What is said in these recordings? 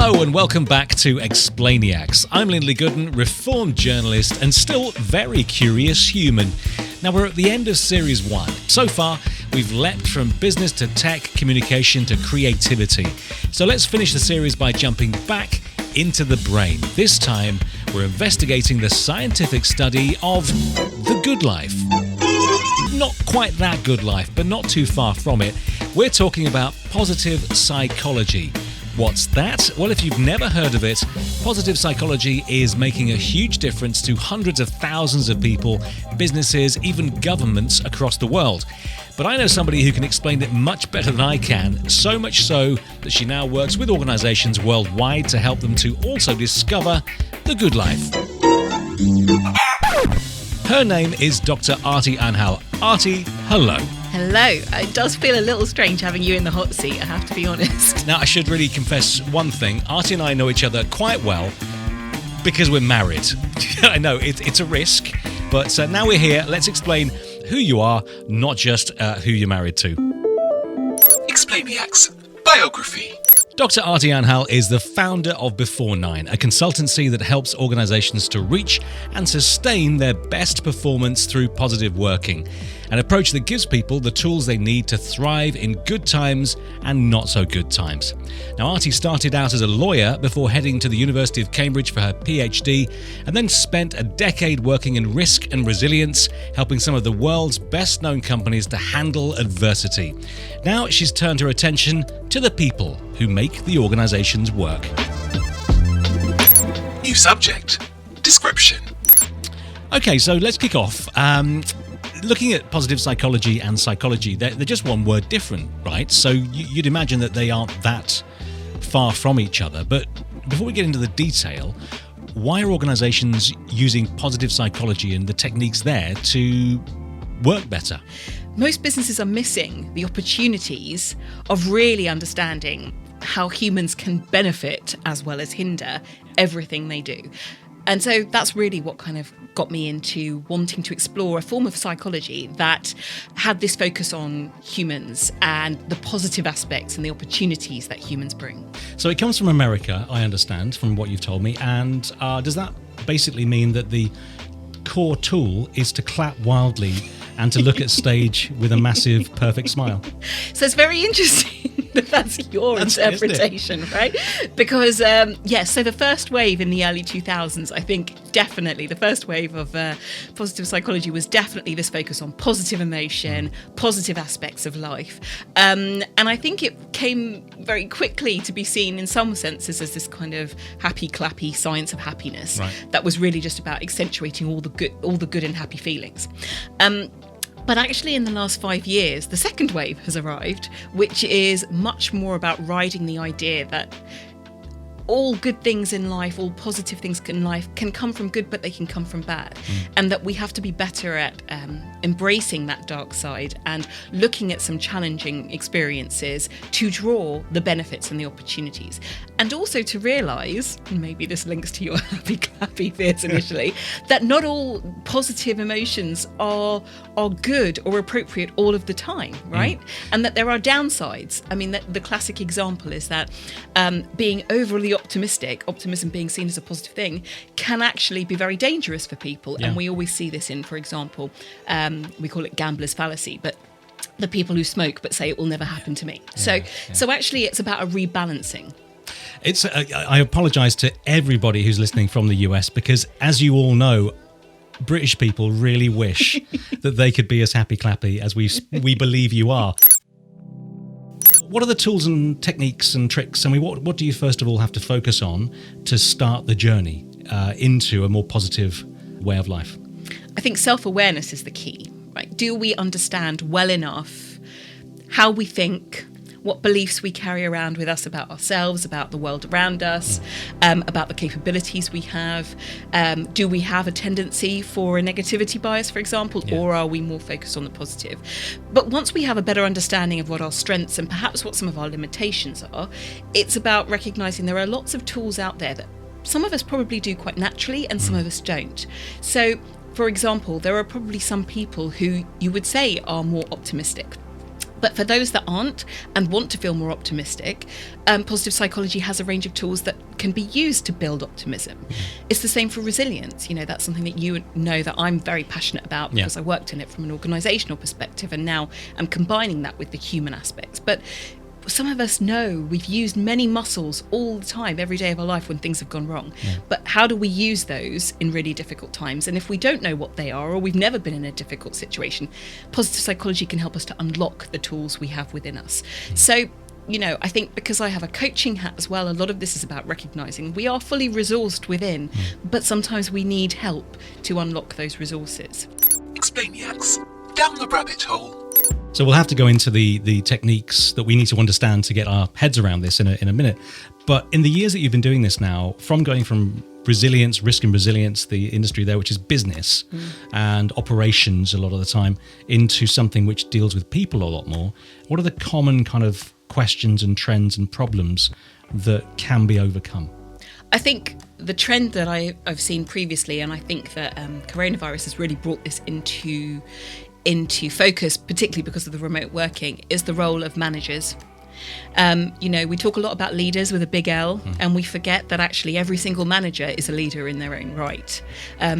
Hello and welcome back to Explainiacs. I'm Lindley Gooden, reformed journalist and still very curious human. Now we're at the end of Series 1. So far, we've leapt from business to tech, communication to creativity. So let's finish the series by jumping back into the brain. This time, we're investigating the scientific study of the good life. Not quite that good life, but not too far from it. We're talking about positive psychology. What's that? Well, if you've never heard of it, positive psychology is making a huge difference to hundreds of thousands of people, businesses, even governments across the world. But I know somebody who can explain it much better than I can, so much so that she now works with organisations worldwide to help them to also discover the good life. Her name is Dr. Aarti Anhal. Aarti, hello. Hello. It does feel a little strange having you in the hot seat, I have to be honest. Now, I should really confess one thing. Aarti and I know each other quite well because we're married. I know, it's a risk, but now we're here. Let's explain who you are, not just who you're married to. Explainiacs. Biography. Dr. Aarti Anhal is the founder of Before 9, a consultancy that helps organisations to reach and sustain their best performance through positive working, an approach that gives people the tools they need to thrive in good times and not so good times. Now, Aarti started out as a lawyer before heading to the University of Cambridge for her PhD, and then spent a decade working in risk and resilience, helping some of the world's best-known companies to handle adversity. Now she's turned her attention to the people who make the organisations work. New subject. Description. Okay, so let's kick off. Looking at positive psychology and psychology, they're just one word different, right? So you'd imagine that they aren't that far from each other. But before we get into the detail, why are organisations using positive psychology and the techniques there to work better? Most businesses are missing the opportunities of really understanding how humans can benefit as well as hinder everything they do. And so that's really what kind of got me into wanting to explore a form of psychology that had this focus on humans and the positive aspects and the opportunities that humans bring. So it comes from America, I understand, from what you've told me. And does that basically mean that the core tool is to clap wildly and to look at stage with a massive, perfect smile? So it's very interesting that that's your interpretation, right? Because, so the first wave in the early 2000s, I think definitely the first wave of positive psychology was definitely this focus on positive emotion, positive aspects of life. And I think it came very quickly to be seen in some senses as this kind of happy, clappy science of happiness that was really just about accentuating all the good and happy feelings. But actually in the last 5 years, the second wave has arrived, which is much more about riding the idea that all good things in life, all positive things in life can come from good, but they can come from bad. And that we have to be better at embracing that dark side and looking at some challenging experiences to draw the benefits and the opportunities. And also to realise, maybe this links to your happy clappy fears initially, that not all positive emotions are good or appropriate all of the time, right? And that there are downsides. I mean, the classic example is that being overly optimism being seen as a positive thing, can actually be very dangerous for people. And we always see this in, for example, we call it gambler's fallacy, but the people who smoke but say it will never happen to me. So actually it's about a rebalancing. I apologise to everybody who's listening from the US because, as you all know, British people really wish that they could be as happy clappy as we believe you are. What are the tools and techniques and tricks? I mean, what do you first of all have to focus on to start the journey into a more positive way of life? I think self-awareness is the key, right? Do we understand well enough how we think, what beliefs we carry around with us about ourselves, about the world around us, about the capabilities we have? Do we have a tendency for a negativity bias, for example, or are we more focused on the positive? But once we have a better understanding of what our strengths and perhaps what some of our limitations are, it's about recognising there are lots of tools out there that some of us probably do quite naturally and some of us don't. So, for example, there are probably some people who you would say are more optimistic. But for those that aren't and want to feel more optimistic, positive psychology has a range of tools that can be used to build optimism. It's the same for resilience. You know, that's something that you know that I'm very passionate about because I worked in it from an organisational perspective, and now I'm combining that with the human aspects. But some of us know we've used many muscles all the time, every day of our life when things have gone wrong. But how do we use those in really difficult times? And if we don't know what they are, or we've never been in a difficult situation, positive psychology can help us to unlock the tools we have within us. So, you know, I think because I have a coaching hat as well, a lot of this is about recognising we are fully resourced within, but sometimes we need help to unlock those resources. Explainiacs. Down the rabbit hole. So we'll have to go into the techniques that we need to understand to get our heads around this in a minute. But in the years that you've been doing this now, going from resilience, risk and resilience, the industry there, which is business and operations a lot of the time, into something which deals with people a lot more, what are the common kind of questions and trends and problems that can be overcome? I think the trend that I've seen previously, and I think that coronavirus has really brought this into focus, particularly because of the remote working, is the role of managers. You know, we talk a lot about leaders with a big L, and we forget that actually every single manager is a leader in their own right.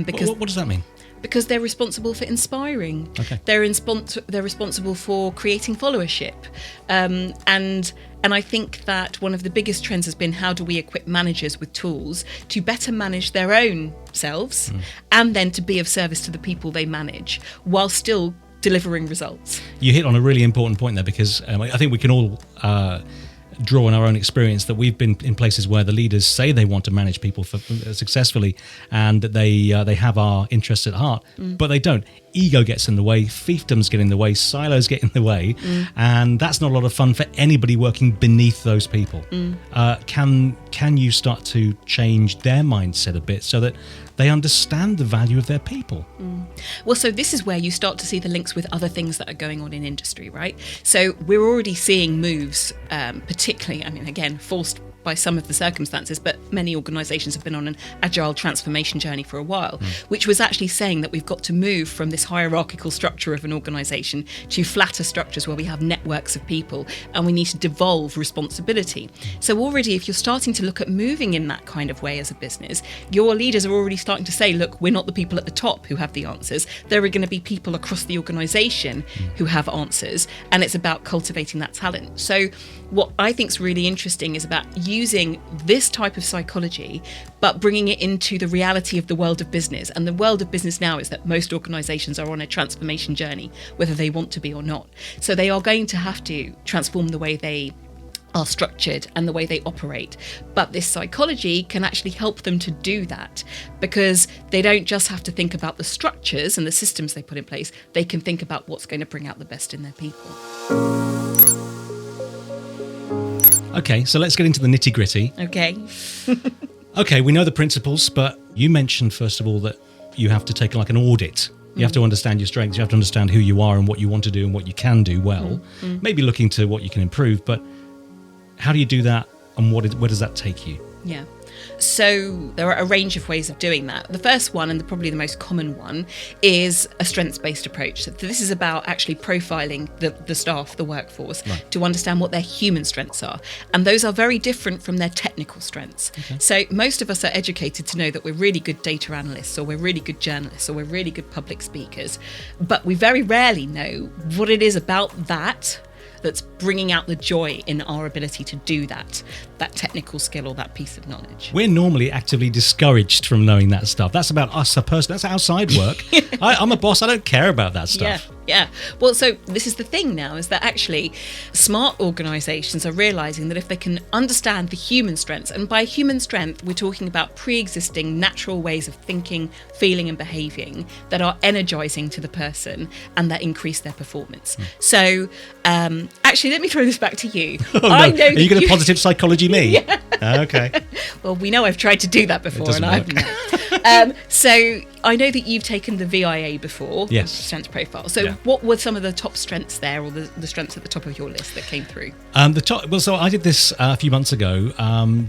Because what does that mean? Because they're responsible for inspiring. Okay. They're responsible for creating followership. And I think that one of the biggest trends has been, how do we equip managers with tools to better manage their own selves and then to be of service to the people they manage while still delivering results. You hit on a really important point there, because I think we can all draw on our own experience that we've been in places where the leaders say they want to manage people successfully, and that they have our interests at heart, but they don't. Ego gets in the way, fiefdoms get in the way, silos get in the way, and that's not a lot of fun for anybody working beneath those people. Can you start to change their mindset a bit so that they understand the value of their people? Well, so this is where you start to see the links with other things that are going on in industry, right? So we're already seeing moves, particularly, I mean, again, forced by some of the circumstances, but many organisations have been on an agile transformation journey for a while, which was actually saying that we've got to move from this hierarchical structure of an organisation to flatter structures where we have networks of people, and we need to devolve responsibility. So already, if you're starting to look at moving in that kind of way as a business, your leaders are already starting to say, look, we're not the people at the top who have the answers. There are going to be people across the organisation who have answers, and it's about cultivating that talent. So what I think is really interesting is about using this type of psychology, but bringing it into the reality of the world of business. And the world of business now is that most organisations are on a transformation journey, whether they want to be or not. So they are going to have to transform the way they are structured and the way they operate. But this psychology can actually help them to do that, because they don't just have to think about the structures and the systems they put in place. They can think about what's going to bring out the best in their people. Okay, so let's get into the nitty-gritty. Okay, we know the principles, but you mentioned, first of all, that you have to take like an audit. You have to understand your strengths, you have to understand who you are and what you want to do and what you can do well. Maybe looking to what you can improve, but how do you do that, and where does that take you? Yeah. So there are a range of ways of doing that. The first one, and probably the most common one, is a strengths-based approach. So this is about actually profiling the staff, the workforce, to understand what their human strengths are. And those are very different from their technical strengths. So most of us are educated to know that we're really good data analysts, or we're really good journalists, or we're really good public speakers. But we very rarely know what it is about that's bringing out the joy in our ability to do that technical skill or that piece of knowledge. We're normally actively discouraged from knowing that stuff. That's about us, a person. That's outside work. I'm a boss. I don't care about that stuff. Yeah. Well, so this is the thing now, is that actually smart organisations are realising that if they can understand the human strengths, and by human strength, we're talking about pre-existing natural ways of thinking, feeling and behaving that are energising to the person and that increase their performance. So actually, let me throw this back to you. I know. Are you going to positive psychology me? Yeah. Okay. Well, we know I've tried to do that before, and I haven't. So I know that you've taken the VIA before, yes, strengths profile. So what were some of the top strengths there, or the strengths at the top of your list that came through? So I did this a few months ago.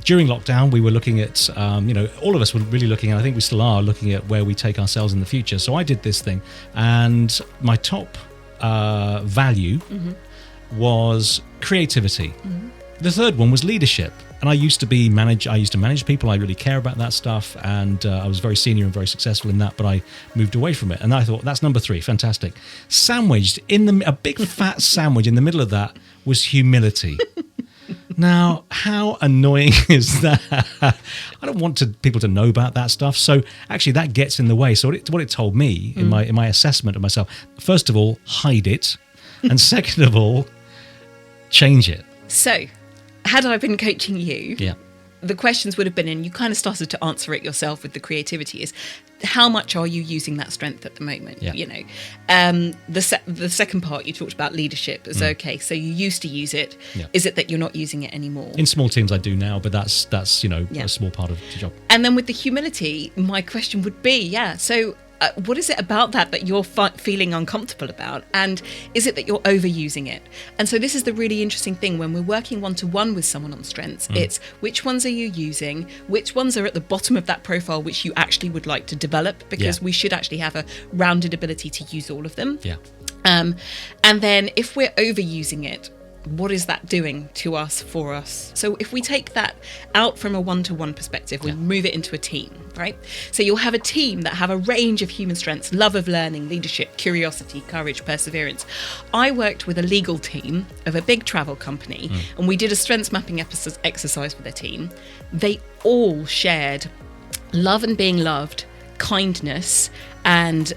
During lockdown, we were looking at, all of us were really looking, and I think we still are looking at where we take ourselves in the future. So I did this thing, and my top value was creativity. The third one was leadership. And I used to manage people. I really care about that stuff. And I was very senior and very successful in that, but I moved away from it. And I thought, that's number 3. Fantastic. Sandwiched a big fat sandwich in the middle of that was humility. Now, how annoying is that? I don't want people to know about that stuff. So actually that gets in the way. So what it told me in my assessment of myself, first of all, hide it. And second of all, change it. So, had I been coaching you, Yeah. the questions would have been, and you kind of started to answer it yourself with the creativity, is how much are you using that strength at the moment? Yeah. You know, the second part you talked about leadership is okay. So you used to use it. Yeah. Is it that you're not using it anymore? In small teams I do now, but that's a small part of the job. And then with the humility, my question would be, so what is it about that you're feeling uncomfortable about? And is it that you're overusing it? And so this is the really interesting thing when we're working one-to-one with someone on strengths. It's which ones are you using? Which ones are at the bottom of that profile which you actually would like to develop? Because we should actually have a rounded ability to use all of them. Yeah. And then if we're overusing it, what is that doing to us, for us? So if we take that out from a one-to-one perspective, we move it into a team, right? So you'll have a team that have a range of human strengths: love of learning, leadership, curiosity, courage, perseverance. I worked with a legal team of a big travel company, and we did a strengths mapping exercise for their team. They all shared love and being loved, kindness, and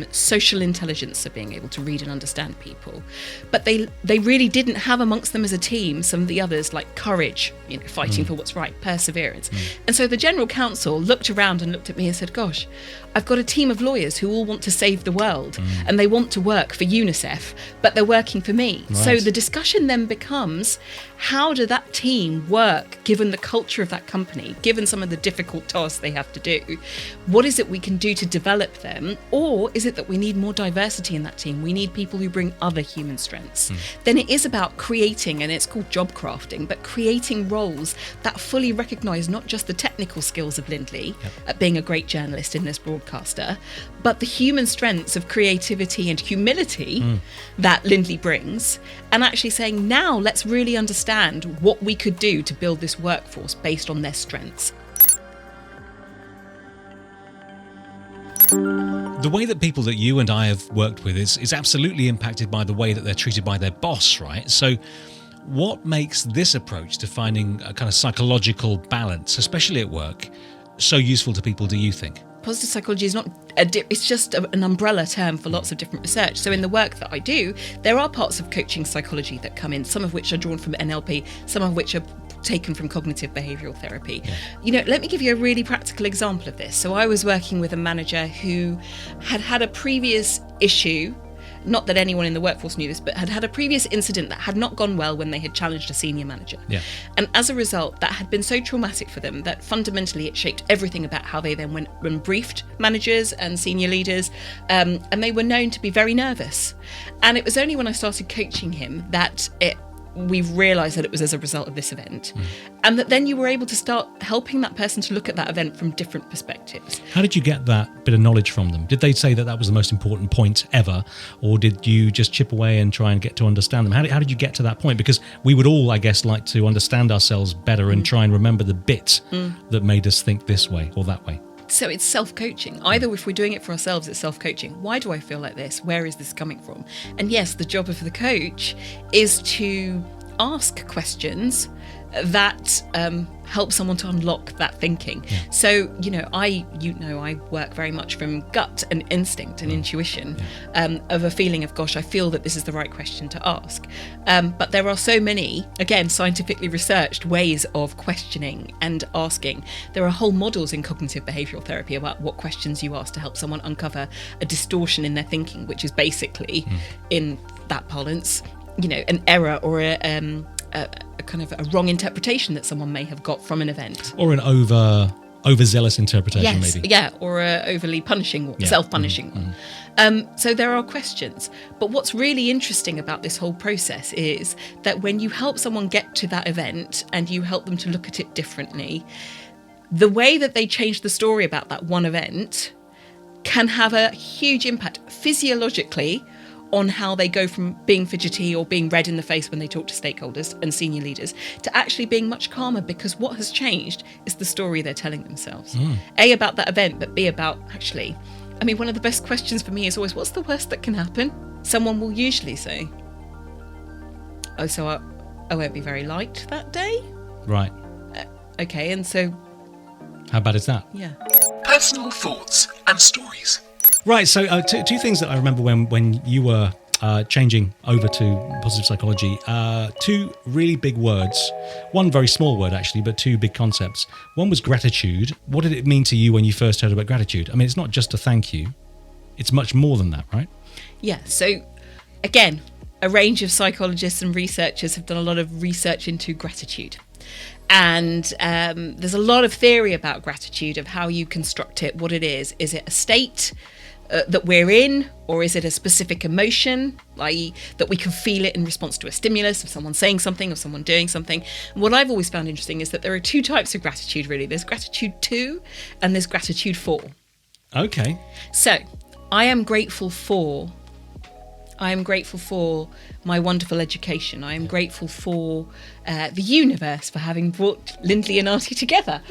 social intelligence of being able to read and understand people. But they really didn't have amongst them as a team some of the others, like courage, fighting for what's right, perseverance. And so the General Counsel looked around and looked at me and said, gosh, I've got a team of lawyers who all want to save the world and they want to work for UNICEF, but they're working for me. Right. So the discussion then becomes, how do that team work given the culture of that company, given some of the difficult tasks they have to do? What is it we can do to develop them? Or is it that we need more diversity in that team? We need people who bring other human strengths. Then it is about creating, and it's called job crafting, but creating roles that fully recognise not just the technical skills of Lindley at being a great journalist in this broadcaster, but the human strengths of creativity and humility that Lindley brings, and actually saying, now let's really understand what we could do to build this workforce based on their strengths. The way that people that you and I have worked with is absolutely impacted by the way that they're treated by their boss, right? So what makes this approach to finding a kind of psychological balance, especially at work, so useful to people, do you think? Positive psychology is not it's just an umbrella term for lots of different research. So in the work that I do, there are parts of coaching psychology that come in, some of which are drawn from NLP, some of which are taken from cognitive behavioural therapy. Let me give you a really practical example of this. So I was working with a manager who had a previous issue, not that anyone in the workforce knew this, but had a previous incident that had not gone well when they had challenged a senior manager. And as a result, that had been so traumatic for them that fundamentally it shaped everything about how they then went and briefed managers and senior leaders, and they were known to be very nervous. And it was only when I started coaching him that we realised that it was as a result of this event, and that then you were able to start helping that person to look at that event from different perspectives. How did you get that bit of knowledge from them? Did they say that was the most important point ever, or did you just chip away and try and get to understand them? How did you get to that point? Because we would all, I guess, like to understand ourselves better and try and remember the bit that made us think this way or that way. So it's self-coaching. Either if we're doing it for ourselves, it's self-coaching. Why do I feel like this? Where is this coming from? And yes, the job of the coach is to ask questions that help someone to unlock that thinking. So, I work very much from gut and instinct and intuition, of a feeling of, gosh, I feel that this is the right question to ask. But there are so many, again, scientifically researched ways of questioning and asking. There are whole models in cognitive behavioural therapy about what questions you ask to help someone uncover a distortion in their thinking, which is basically, in that parlance, an error or a kind of a wrong interpretation that someone may have got from an event. Or an overzealous interpretation, maybe. Yeah, or a overly punishing, self-punishing one. So there are questions. But what's really interesting about this whole process is that when you help someone get to that event and you help them to look at it differently, the way that they change the story about that one event can have a huge impact physiologically on how they go from being fidgety or being red in the face when they talk to stakeholders and senior leaders to actually being much calmer, because what has changed is the story they're telling themselves. A, about that event, but B, about actually, I mean, one of the best questions for me is always, what's the worst that can happen? Someone will usually say, oh, so I won't be very liked that day? Right. Okay, and so... How bad is that? Yeah. Personal thoughts and stories. Right, so two things that I remember when you were changing over to positive psychology. Two really big words. One very small word, actually, but two big concepts. One was gratitude. What did it mean to you when you first heard about gratitude? I mean, it's not just a thank you. It's much more than that, right? Yeah, so again, a range of psychologists and researchers have done a lot of research into gratitude. And there's a lot of theory about gratitude, of how you construct it, what it is. Is it a state that we're in, or is it a specific emotion, i.e. that we can feel it in response to a stimulus of someone saying something or someone doing something? And what I've always found interesting is that there are two types of gratitude, really. There's gratitude to and there's gratitude for. Okay. So I am grateful for my wonderful education. I am grateful for the universe for having brought Lindley and Aarti together.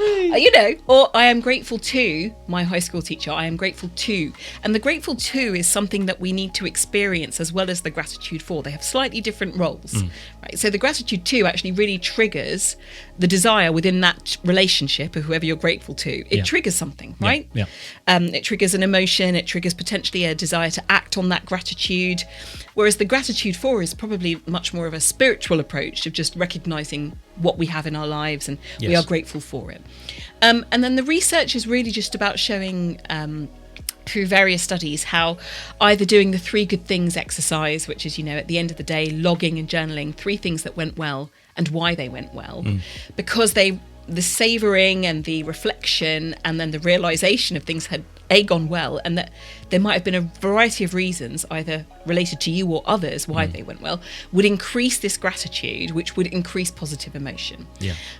Or I am grateful to my high school teacher. I am grateful to. And the grateful to is something that we need to experience, as well as the gratitude for. They have slightly different roles. Right? So the gratitude to actually really triggers the desire within that relationship of whoever you're grateful to. It triggers something, right? Yeah. It triggers an emotion. It triggers potentially a desire to act on that gratitude. Whereas the gratitude for is probably much more of a spiritual approach of just recognizing what we have in our lives, and we are grateful for it. And then the research is really just about showing through various studies how either doing the 3 good things exercise, which is, at the end of the day, logging and journaling 3 things that went well and why they went well, because the savouring and the reflection and then the realisation of things had gone well, and that there might have been a variety of reasons, either related to you or others, why they went well, would increase this gratitude, which would increase positive emotion.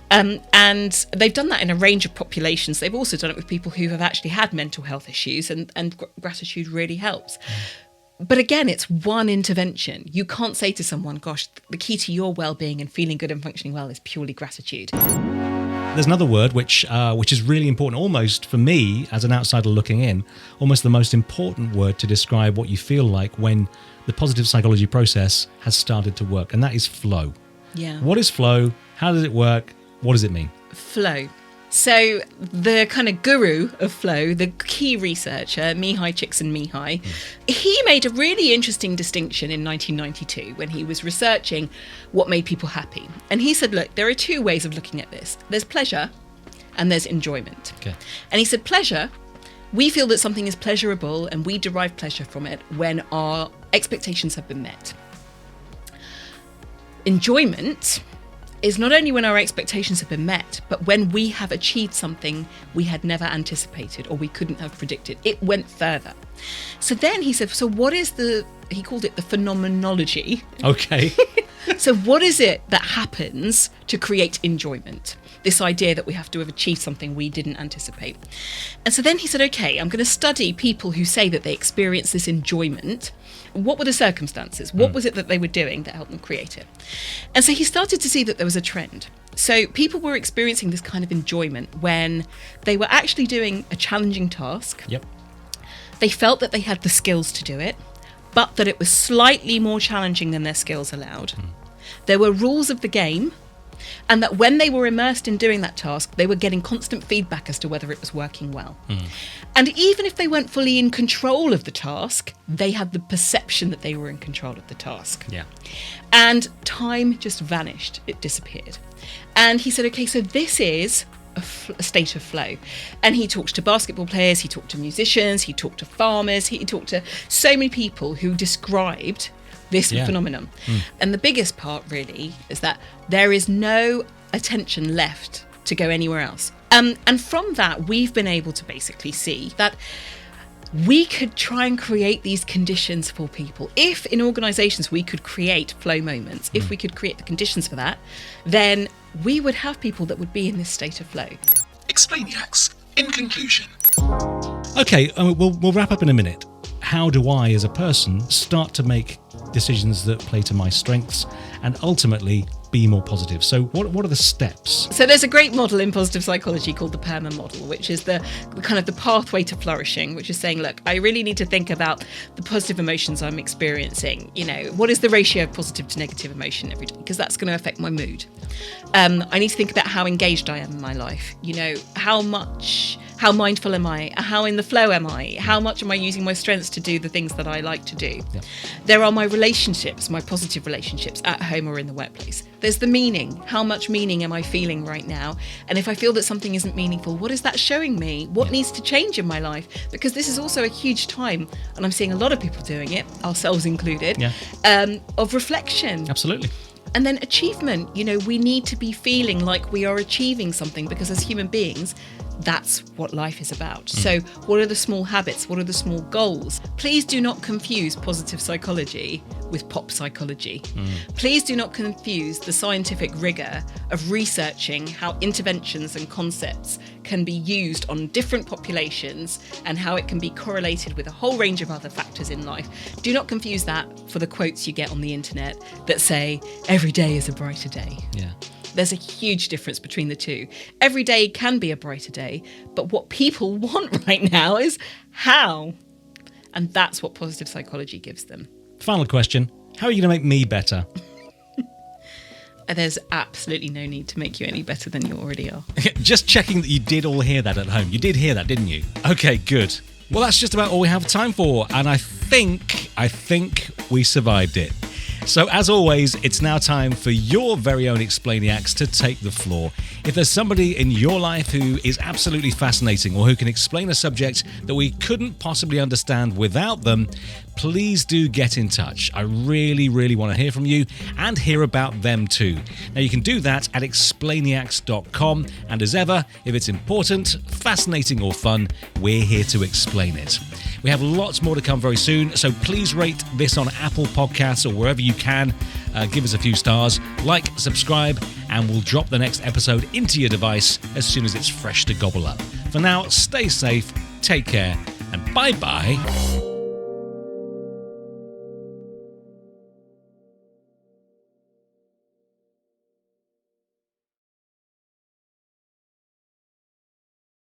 And they've done that in a range of populations. They've also done it with people who have actually had mental health issues, and gratitude really helps. But again, it's one intervention. You can't say to someone, gosh, the key to your well-being and feeling good and functioning well is purely gratitude. There's another word which is really important, almost for me as an outsider looking in, almost the most important word to describe what you feel like when the positive psychology process has started to work, and that is flow. Yeah. What is flow? How does it work? What does it mean? Flow. So the kind of guru of flow, the key researcher, Mihai Csikszentmihalyi, he made a really interesting distinction in 1992 when he was researching what made people happy. And he said, look, there are 2 ways of looking at this. There's pleasure and there's enjoyment. Okay. And he said, pleasure, we feel that something is pleasurable and we derive pleasure from it when our expectations have been met. Enjoyment is not only when our expectations have been met, but when we have achieved something we had never anticipated or we couldn't have predicted. It went further. So then he said, so what is he called it the phenomenology. Okay. So what is it that happens to create enjoyment? This idea that we have to have achieved something we didn't anticipate. And so then he said, okay, I'm going to study people who say that they experience this enjoyment. What were the circumstances? What was it that they were doing that helped them create it? And so he started to see that there was a trend. So people were experiencing this kind of enjoyment when they were actually doing a challenging task. Yep. They felt that they had the skills to do it, but that it was slightly more challenging than their skills allowed. There were rules of the game, and that when they were immersed in doing that task, they were getting constant feedback as to whether it was working well. And even if they weren't fully in control of the task, they had the perception that they were in control of the task. Yeah. And time just vanished. It disappeared. And he said, okay, so this is a state of flow. And he talked to basketball players, he talked to musicians, he talked to farmers, he talked to so many people who described this phenomenon. And the biggest part really is that there is no attention left to go anywhere else. And from that, we've been able to basically see that we could try and create these conditions for people. If in organisations we could create flow moments, if we could create the conditions for that, then we would have people that would be in this state of flow. Explainiacs, in conclusion. Okay, we'll wrap up in a minute. how do I, as a person, start to make decisions that play to my strengths and ultimately be more positive? So what are the steps? So there's a great model in positive psychology called the PERMA model, which is the kind of the pathway to flourishing, which is saying, look, I really need to think about the positive emotions I'm experiencing. What is the ratio of positive to negative emotion every day? Because that's going to affect my mood. I need to think about how engaged I am in my life. How mindful am I? How in the flow am I? How much am I using my strengths to do the things that I like to do? Yeah. There are my relationships, my positive relationships at home or in the workplace. There's the meaning. How much meaning am I feeling right now? And if I feel that something isn't meaningful, what is that showing me? What needs to change in my life? Because this is also a huge time, and I'm seeing a lot of people doing it, ourselves included, of reflection. Absolutely. And then achievement. We need to be feeling like we are achieving something, because as human beings, that's what life is about. So what are the small habits? What are the small goals? Please do not confuse positive psychology with pop psychology. Please do not confuse the scientific rigor of researching how interventions and concepts can be used on different populations and how it can be correlated with a whole range of other factors in life. Do not confuse that for the quotes you get on the internet that say, every day is a brighter day. Yeah. There's a huge difference between the two. Every day can be a brighter day, but what people want right now is how. And that's what positive psychology gives them. Final question. How are you going to make me better? There's absolutely no need to make you any better than you already are. Just checking that you did all hear that at home. You did hear that, didn't you? Okay, good. Well, that's just about all we have time for. And I think we survived it. So as always, it's now time for your very own Explainiacs to take the floor. If there's somebody in your life who is absolutely fascinating or who can explain a subject that we couldn't possibly understand without them, please do get in touch. I really, really want to hear from you and hear about them too. Now you can do that at explainiacs.com, and as ever, if it's important, fascinating or fun, we're here to explain it. We have lots more to come very soon, so please rate this on Apple Podcasts or wherever you can. Give us a few stars, like, subscribe, and we'll drop the next episode into your device as soon as it's fresh to gobble up. For now, stay safe, take care, and bye-bye.